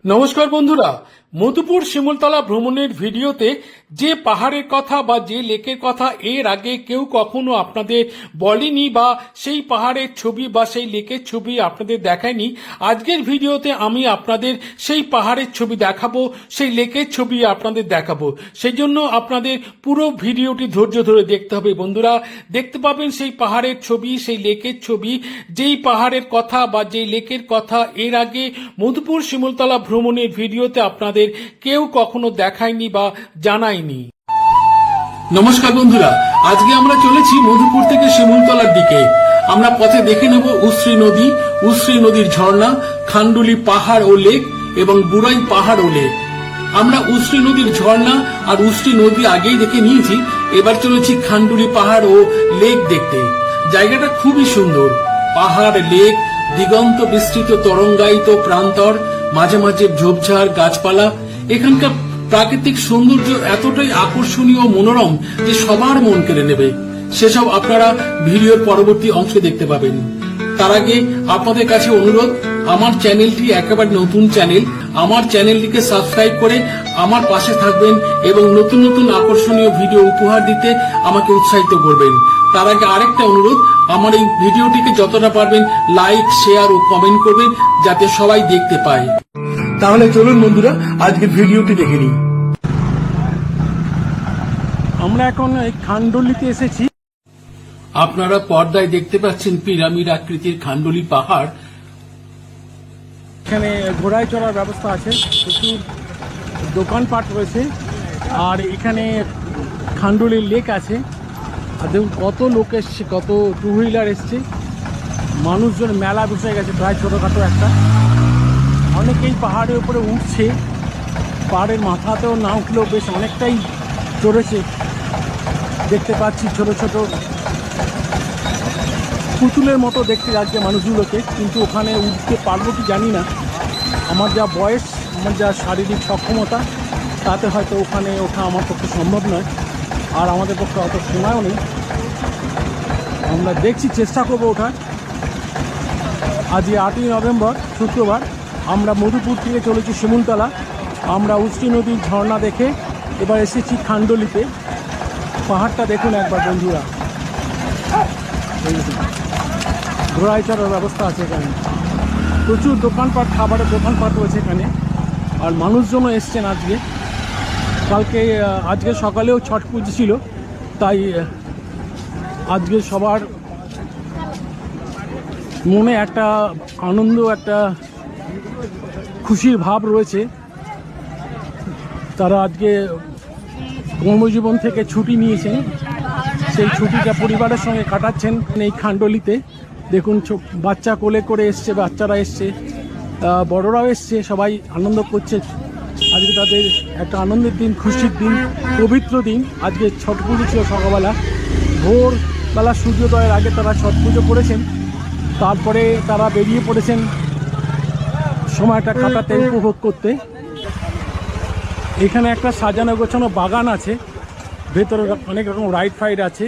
নমস্কার বন্ধুরা, মধুপুর শিমুলতলা ভ্রমণের ভিডিওতে যে পাহাড়ের কথা বা যে লেকের কথা এর আগে কেউ কখনো আপনাদের বলেনি বা সেই পাহাড়ের ছবি বা সেই লেকের ছবি আপনাদের দেখায়নি, আজকের ভিডিওতে আমি আপনাদের সেই পাহাড়ের ছবি দেখাবো, সেই লেকের ছবি আপনাদের দেখাবো। সেই জন্য আপনাদের পুরো ভিডিওটি ধৈর্য ধরে দেখতে হবে বন্ধুরা। দেখতে পাবেন সেই পাহাড়ের ছবি, সেই লেকের ছবি, যেই পাহাড়ের কথা বা যেই লেকের কথা এর আগে মধুপুর শিমুলতলা ভ্রমণের ভিডিওতে আপনাদের কেউ কখনো দেখায়নি বা জানায়নি। নমস্কার বন্ধুরা, আজকে আমরা চলেছি মধুপুর থেকে শিমুলতলার দিকে। আমরা পথে দেখে নেব উশ্রী নদী, উশ্রী নদীর ঝর্ণা, খান্ডুলি পাহাড় ও লেক এবং বুড়াই পাহাড় ও লেক। আমরা উশ্রী নদীর ঝর্ণা আর উশ্রী নদী আগেই দেখে নিয়েছি, এবার চলেছি খান্ডুলি পাহাড় ও লেক দেখতে। জায়গাটা খুবই সুন্দর, পাহাড়, লেক, দিগন্ত বিস্তৃত তরঙ্গায়িত প্রান্তর, মাঝে মাঝে ঝোপঝাড় গাছপালা। এখানকার প্রাকৃতিক সৌন্দর্য এতটাই আকর্ষণীয় ও মনোরম যে সবার মন কেড়ে নেবে। সেসব আপনারা ভিডিওর পরবর্তী অংশে দেখতে পাবেন। তার আগে আপনাদের কাছে অনুরোধ, আমার চ্যানেলটি একেবারে নতুন চ্যানেল, আমার চ্যানেলটিকে সাবস্ক্রাইব করে আমার পাশে থাকবেন এবং নতুন নতুন আকর্ষণীয় ভিডিও উপহার দিতে আমাকে উৎসাহিত করবেন। তার আগে আরেকটা অনুরোধ, আমার এই ভিডিওটিকে যতটা পারবেন লাইক, শেয়ার ও কমেন্ট করবেন যাতে সবাই দেখতে পায়। তাহলে চলুন বন্ধুরা, আজকে ভিডিওটি দেখে নিই। আমরা এখন এই খান্ডুলিতে এসেছি। আপনারা পর্দায় দেখতে পাচ্ছেন পিরামিড আকৃতির খান্ডুলি পাহাড়। এখানে ঘোড়ায় চড়ার ব্যবস্থা আছে, প্রচুর দোকানপাট রয়েছে, আর এখানে খান্ডুলি লেক আছে। আর দেখুন কত লোক এসছে, কত টু হুইলার এসছে, মানুষজন মেলা বসে গেছে প্রায় ছোটোখাটো একটা। অনেকেই পাহাড়ের উপরে উঠছে, পাহাড়ের মাথাতেও না উঠলেও বেশ অনেকটাই চড়েছে। দেখতে পাচ্ছি ছোট ছোট পুতুলের মতো দেখতে লাগছে মানুষগুলোকে, কিন্তু ওখানে উঠতে পারবো কি জানি না। আমার যা বয়স, আমার যা শারীরিক সক্ষমতা, তাতে হয়তো ওখানে ওঠা আমার পক্ষে সম্ভব নয়, আর আমাদের পক্ষে অত সময়ও নেই। আমরা দেখছি, চেষ্টা করবো ওঠার। আজকে 8ই নভেম্বর, শুক্রবার। আমরা মধুপুর থেকে চলেছি শিমুলতলা। আমরা উশ্রী নদীর ঝর্ণা দেখে এবার এসেছি খান্ডুলিতে। পাহাড়টা দেখুন একবার বন্ধুরা, ঘোড়ায় চড়ার ব্যবস্থা আছে এখানে, প্রচুর দোকানপাট, খাবারের দোকানপাট রয়েছে এখানে, আর মানুষজনও এসছেন আজকে। আজকে সকালেও ছট পুজো ছিল, তাই আজকে সবার মনে একটা আনন্দ, একটা খুশির ভাব রয়েছে। তারা আজকে কর্মজীবন থেকে ছুটি নিয়েছেন, সেই ছুটিটা পরিবারের সঙ্গে কাটাচ্ছেন এই খান্ডুলিতে। দেখুন বাচ্চা কোলে করে এসছে, বাচ্চারা এসছে, বড়রাও এসছে, সবাই আনন্দ করছে। আজকে তাদের একটা আনন্দের দিন, খুশির দিন, পবিত্র দিন। আজকে ছট পুজো ছিল সকালবেলা, ভোরবেলা সূর্যোদয়ের আগে তারা ছট পুজো করেছেন। তারপরে তারা বেরিয়ে পড়েছেন সময়টা কাটাতে, উপভোগ করতে। এখানে একটা সাজানো গোছানো বাগান আছে, ভেতরে অনেক রকম রাইড ফাইড আছে,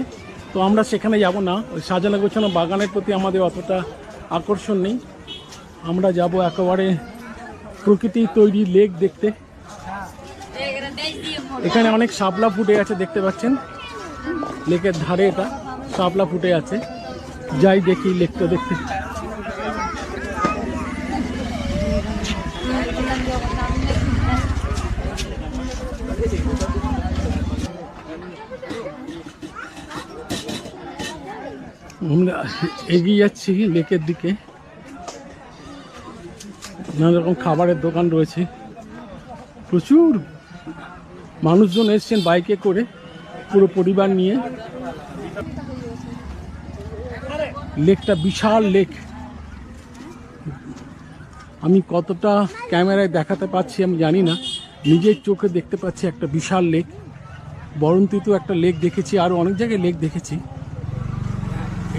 তো আমরা সেখানে যাব না। ওই সাজানো গোছানো বাগানের প্রতি আমাদের অতটা আকর্ষণ নেই। আমরা যাব একেবারে প্রকৃতির তৈরি লেক দেখতে। এখানে অনেক শাপলা ফুটে আছে, দেখতে পাচ্ছেন লেকের ধারে, এটা শাপলা ফুটে আছে। যাই দেখি লেকটা দেখতে। আমরা এগিয়ে যাচ্ছি লেকের দিকে। নানা রকম খাবারের দোকান রয়েছে, প্রচুর মানুষজন এসছেন বাইকে করে, পুরো পরিবার নিয়ে। লেকটা বিশাল লেক, আমি কতটা ক্যামেরায় দেখাতে পাচ্ছি আমি জানি না, নিজের চোখে দেখতে পাচ্ছি একটা বিশাল লেক। বরন্তিতে একটা লেক দেখেছি, আরও অনেক জায়গায় লেক দেখেছি,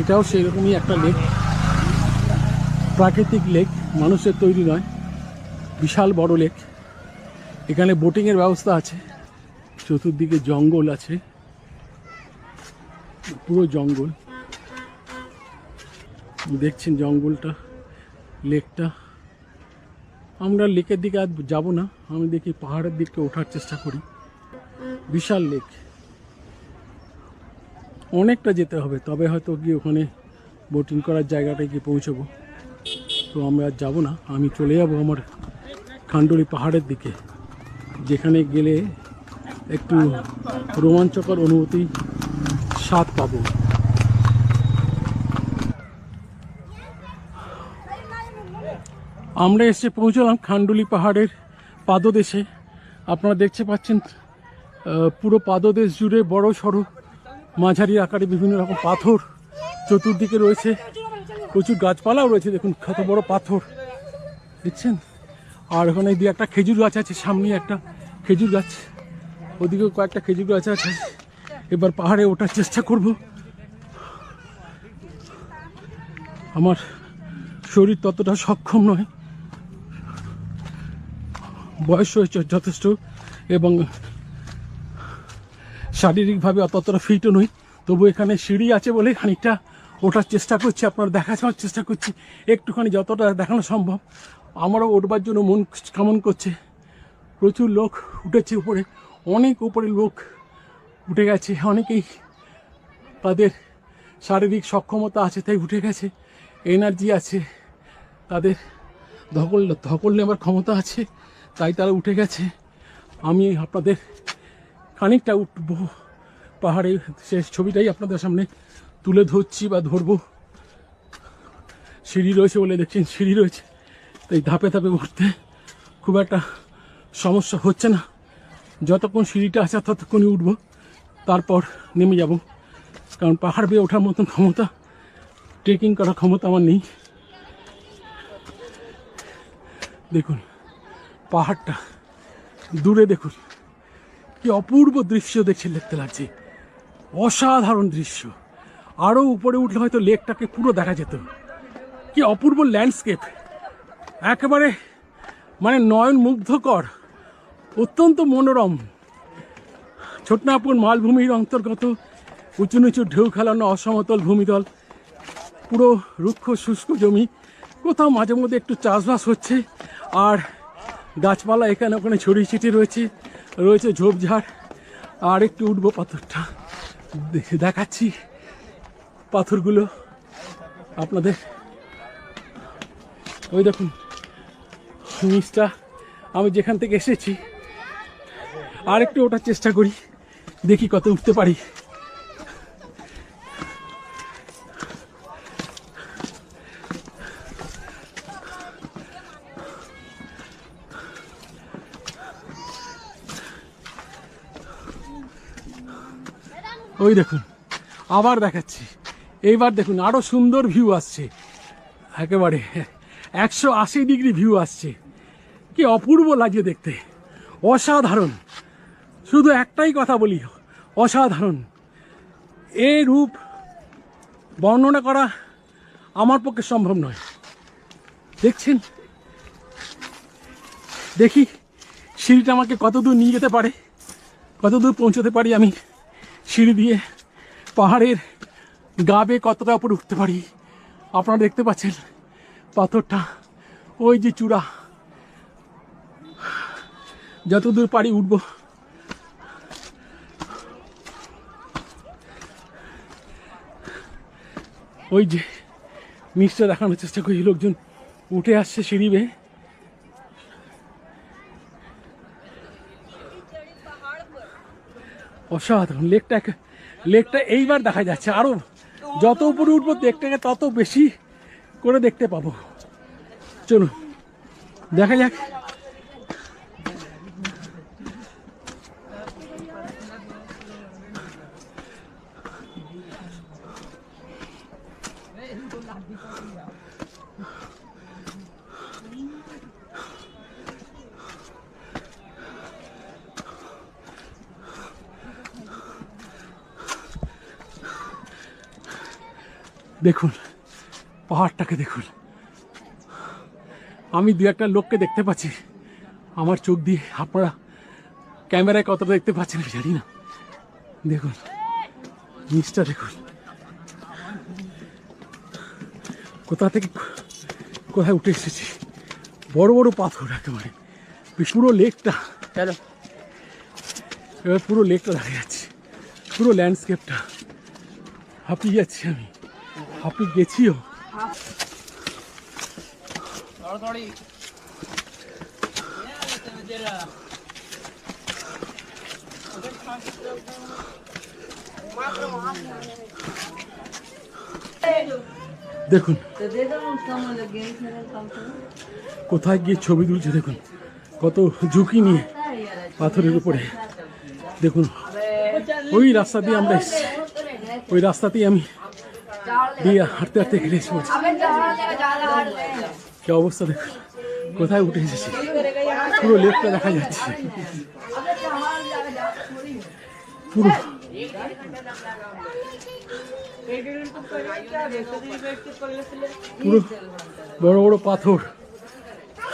এটাও সেরকমই একটা লেক, প্রাকৃতিক লেক, মানুষের তৈরি নয়, বিশাল বড় লেক। এখানে বোটিংয়ের ব্যবস্থা আছে, চতুর্দিকে জঙ্গল আছে, পুরো জঙ্গল। দেখছেন জঙ্গলটা, লেকটা, আমরা লেকের দিকে আর যাবো না, আমি দেখি পাহাড়ের দিকে ওঠার চেষ্টা করি। বিশাল লেক, অনেকটা যেতে হবে, তবে হয়তো গিয়ে ওখানে বোটিং করার জায়গাটায় গিয়ে পৌঁছবো। তো আমরা আর যাবো না, আমি চলে যাব আমার খান্ডুলি পাহাড়ের দিকে, যেখানে গেলে একটু রোমাঞ্চকর অনুভূতি স্বাদ পাবো। আমরা এসে পৌঁছলাম খান্ডুলি পাহাড়ের পাদদেশে। আপনারা দেখতে পাচ্ছেন পুরো পাদদেশ জুড়ে বড় সড়ো মাঝারি আকারে বিভিন্ন রকম পাথর চতুর্দিকে রয়েছে, প্রচুর গাছপালাও রয়েছে। দেখুন কত বড় পাথর দেখছেন। আর ওখানে দিয়ে একটা খেজুর গাছ আছে, সামনে একটা খেজুর গাছ, ওদিকেও কয়েকটা খেজুর গাছ আছে। এবার পাহাড়ে ওঠার চেষ্টা করব। আমার শরীর ততটা সক্ষম নয়, বয়স হয়েছে যথেষ্ট, এবং শারীরিকভাবে ততটা ফিটও নই। তবু এখানে সিঁড়ি আছে বলে খানিকটা ওঠার চেষ্টা করছি, আপনারা দেখার চেষ্টা করছি একটুখানি যতটা দেখানো সম্ভব। আমারও উঠবার জন্য মন কেমন করছে। প্রচুর লোক উঠেছে উপরে, অনেক উপরে লোক উঠে গেছে। অনেকেই তাদের শারীরিক সক্ষমতা আছে তাই উঠে গেছে, এনার্জি আছে, তাদের ধকল নেবার ক্ষমতা আছে তাই তারা উঠে গেছে। আমি আপনাদের খানিকটা উঠবো পাহাড়ে, শেষ ছবিটাই আপনাদের সামনে তুলে ধরছি বা ধরবো। সিঁড়ি রয়েছে বলে দেখছেন, সিঁড়ি রয়েছে, তাই ধাপে ধাপে উঠতে খুব একটা সমস্যা হচ্ছে না। যতক্ষণ সিঁড়িটা আছে ততক্ষণই উঠবো, তারপর নেমে যাব। কারণ পাহাড় বেয়ে ওঠার মতন ক্ষমতা, ট্রেকিং করার ক্ষমতা আমার নেই। দেখুন পাহাড়টা দূরে, দেখুন কি অপূর্ব দৃশ্য দেখতে লাগছে, অসাধারণ দৃশ্য। আরও উপরে উঠলে হয়তো লেকটাকে পুরো দেখা যেত। কি অপূর্ব ল্যান্ডস্কেপ, একেবারে মানে নয়ন মুগ্ধকর, অত্যন্ত মনোরম। ছোটনাপুর মালভূমির অন্তর্গত উঁচু নিচু ঢেউ খেলানো অসমতল ভূমিতল, পুরো রুক্ষ শুষ্ক জমি, কোথাও মাঝে মধ্যে একটু চাষবাস হচ্ছে, আর গাছপালা এখানে ওখানে ছড়িয়ে ছিটিয়ে রয়েছে ঝোপঝাড়। আর একটু উঠবো, পাথরটা দেখাচ্ছি, পাথরগুলো আপনাদের। ওই দেখুন নিচটা, আমি যেখান থেকে এসেছি আর একটু ওঠার চেষ্টা করি, দেখি কত উঠতে পারি। ওই দেখুন আবার দেখাচ্ছি, এইবার দেখুন আরো সুন্দর ভিউ আসছে, একেবারে 180 ডিগ্রি ভিউ আসছে। কি অপূর্ব লাগছে দেখতে, অসাধারণ। শুধু একটাই কথা বলি, অসাধারণ। এই রূপ বর্ণনা করা আমার পক্ষে সম্ভব নয়। দেখছেন, দেখি সিঁড়িটা আমাকে কতদূর নিয়ে যেতে পারে, কতদূর পৌঁছতে পারি আমি সিঁড়ি দিয়ে, পাহাড়ের গা বেয়ে কতটা উপরে উঠতে পারি। আপনারা দেখতে পাচ্ছেন পাথরটা, ওই যে চূড়া, যতদূর পারি উঠবো। ওই যে নিচটা দেখানোর চেষ্টা করি, লোকজন উঠে আসছে সিঁড়ি বেয়ে। অসাধারণ লেকটা এইবার দেখা যাচ্ছে। আরো যত উপরে উঠবো লেকটাকে তত বেশি করে দেখতে পাবো। চলুন দেখা যাক। দেখুন পাহাড়টাকে দেখুন, আমি দু একটা লোককে দেখতে পাচ্ছি আমার চোখ দিয়ে, আপনারা ক্যামেরায় কতটা দেখতে পাচ্ছেন জানি না। দেখুন নিচটা দেখুন, কোথা থেকে কোথায় উঠে এসেছি, বড় বড় পাথর একেবারে পুরো লেকটা, চলো এবার পুরো লেকটা দেখা যাচ্ছে, পুরো ল্যান্ডস্কেপটা। হাঁপিয়ে যাচ্ছি আমি, হাঁপিয়ে গেছিও। দেখুন কোথায় গিয়ে ছবি তুলছে, দেখুন কত ঝুঁকি নিয়ে পাথরের উপরে। দেখুন ওই রাস্তা দিয়ে আমরা এসেছি, ওই রাস্তাতেই আমি দিয়ে হাঁটতে হাঁটতে এখানে এসে পড়ছি। কি অবস্থা দেখুন, কোথায় উঠে এসেছি, পুরো লেকটা দেখা যাচ্ছে, পুরো পুরো বড় বড় পাথর।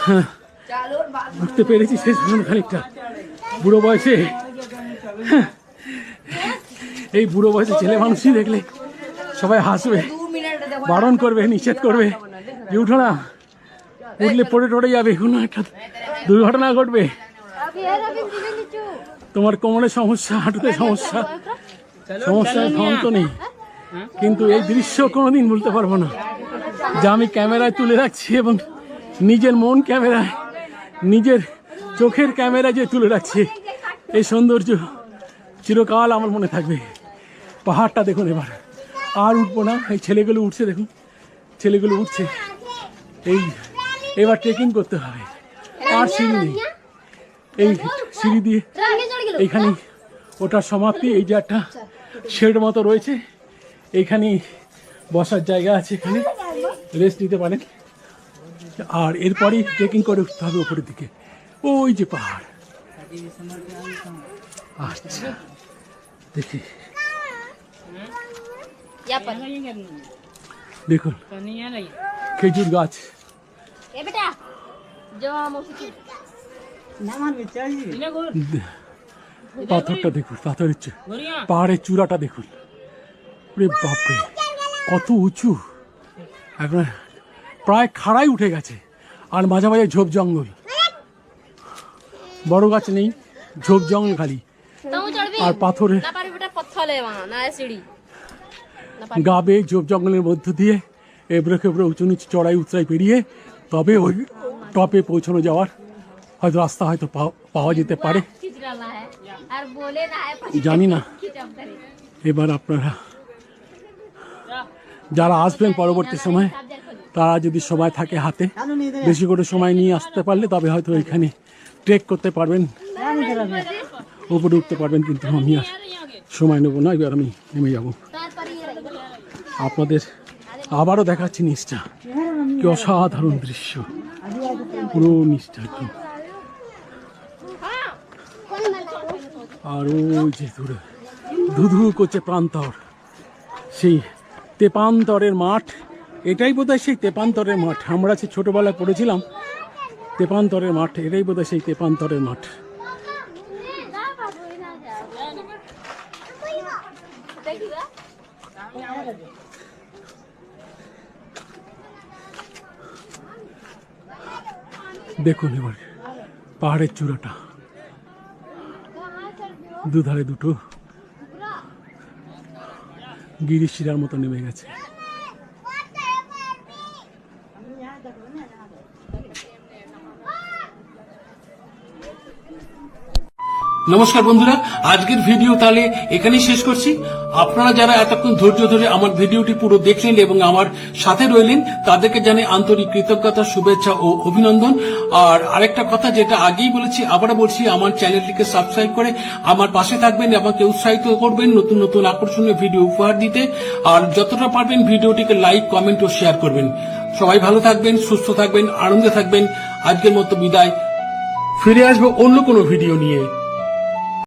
হ্যাঁ, উঠতে পেরেছি শেষ পর্যন্ত খানিকটা। বুড়ো বয়সে, এই বুড়ো বয়সে ছেলে মানুষই দেখলে সবাই হাসবে, বারণ করবে, নিষেধ করবে যে উঠো না, উঠলে পড়ে টড়ে যাবে, কোনো একটা দুর্ঘটনা ঘটবে, তোমার কোমরের সমস্যা, হাঁটুতে সমস্যা, সমস্যার অন্ত নেই। কিন্তু এই দৃশ্য কোনোদিন ভুলতে পারবো না, যা আমি ক্যামেরায় তুলে রাখছি এবং নিজের মন ক্যামেরায়, নিজের চোখের ক্যামেরায় যে তুলে রাখছি, এই সৌন্দর্য চিরকাল আমার মনে থাকবে। পাহাড়টা দেখুন, এবার আর উঠবো না। এই ছেলেগুলো উঠছে, দেখুন ছেলেগুলো উঠছে। এই এবার ট্রেকিং করতে হবে, আর সিঁড়ি নেই। এই সিঁড়ি দিয়ে এইখানে ওটার সমাপ্তি। এই যে একটা শেড মতো রয়েছে, এইখানে বসার জায়গা আছে, এখানে রেস্ট নিতে পারেন। আর এরপরই ট্রেকিং করে উঠতে হবে উপরের দিকে, ওই যে পাহাড়। আচ্ছা দেখি, দেখুন খেজুর গাছ, পাথরটা দেখুন, পাথরের পাহাড়ের চূড়াটা দেখুন, বাপরে কত উঁচু, একবার প্রায় খাড়াই উঠে গেছে। আর মাঝে মাঝে ঝোপ জঙ্গল, বড় গাছ নেই, ঝোপ জঙ্গল খালি, আর পাথরের গা বেয়ে ঝোপ জঙ্গলের মধ্য দিয়ে এবড়ো খেবড়ো উঁচু নিচু চড়াই উতরাই পেরিয়ে তবে ওই টপে পৌঁছানো যাওয়ার হয়তো রাস্তা হয়তো পাওয়া যেতে পারে, জানি না। এবার আপনারা যারা আসবেন পরবর্তী সময়, তারা যদি সময় থাকে হাতে, বেশি করে সময় নিয়ে আসতে পারলে তবে হয়তো এখানে ট্রেক করতে পারবেন, উপরে উঠতে পারবেন। কিন্তু আমি আর সময় নেবো না, এবার আমি নেমে যাব। আপনাদের আবারও দেখাচ্ছি নিচটা, কি অসাধারণ দৃশ্য, পুরো নিচটা। আর ওই যে দূরে ধুধু করছে প্রান্তর, সেই তেপান্তরের মাঠ। এটাই বোধহয় সেই তেপান্তরের মাঠ, আমরা সে ছোটবেলায় পড়েছিলাম তেপান্তরের মাঠ, এটাই বোধহয় সেই তেপান্তরের মাঠ। দেখুন এবার পাহাড়ের চূড়াটা, দুধারে দুটো গিরিশিরার মতো নেমে গেছে। নমস্কার বন্ধুরা, আজকের ভিডিও তাহলে এখানেই শেষ করছি। আপনারা যারা এতক্ষণ ধৈর্য ধরে আমার ভিডিওটি পুরো দেখলেন এবং আমার সাথে রইলেন, তাদেরকে জানাই আন্তরিক কৃতজ্ঞতা, শুভেচ্ছা ও অভিনন্দন। আর আরেকটা কথা, যেটা আগেই বলেছি আবারও বলছি, আমার চ্যানেলটিকে সাবস্ক্রাইব করে আমার পাশে থাকবেন, আমাকে উৎসাহিত করবেন নতুন নতুন আকর্ষণীয় ভিডিও উপহার দিতে। আর যতটা পারবেন ভিডিওটিকে লাইক, কমেন্ট ও শেয়ার করবেন। সবাই ভালো থাকবেন, সুস্থ থাকবেন, আনন্দে থাকবেন। আজকের মতো বিদায়, ফিরে আসবো অন্য কোনো ভিডিও নিয়ে।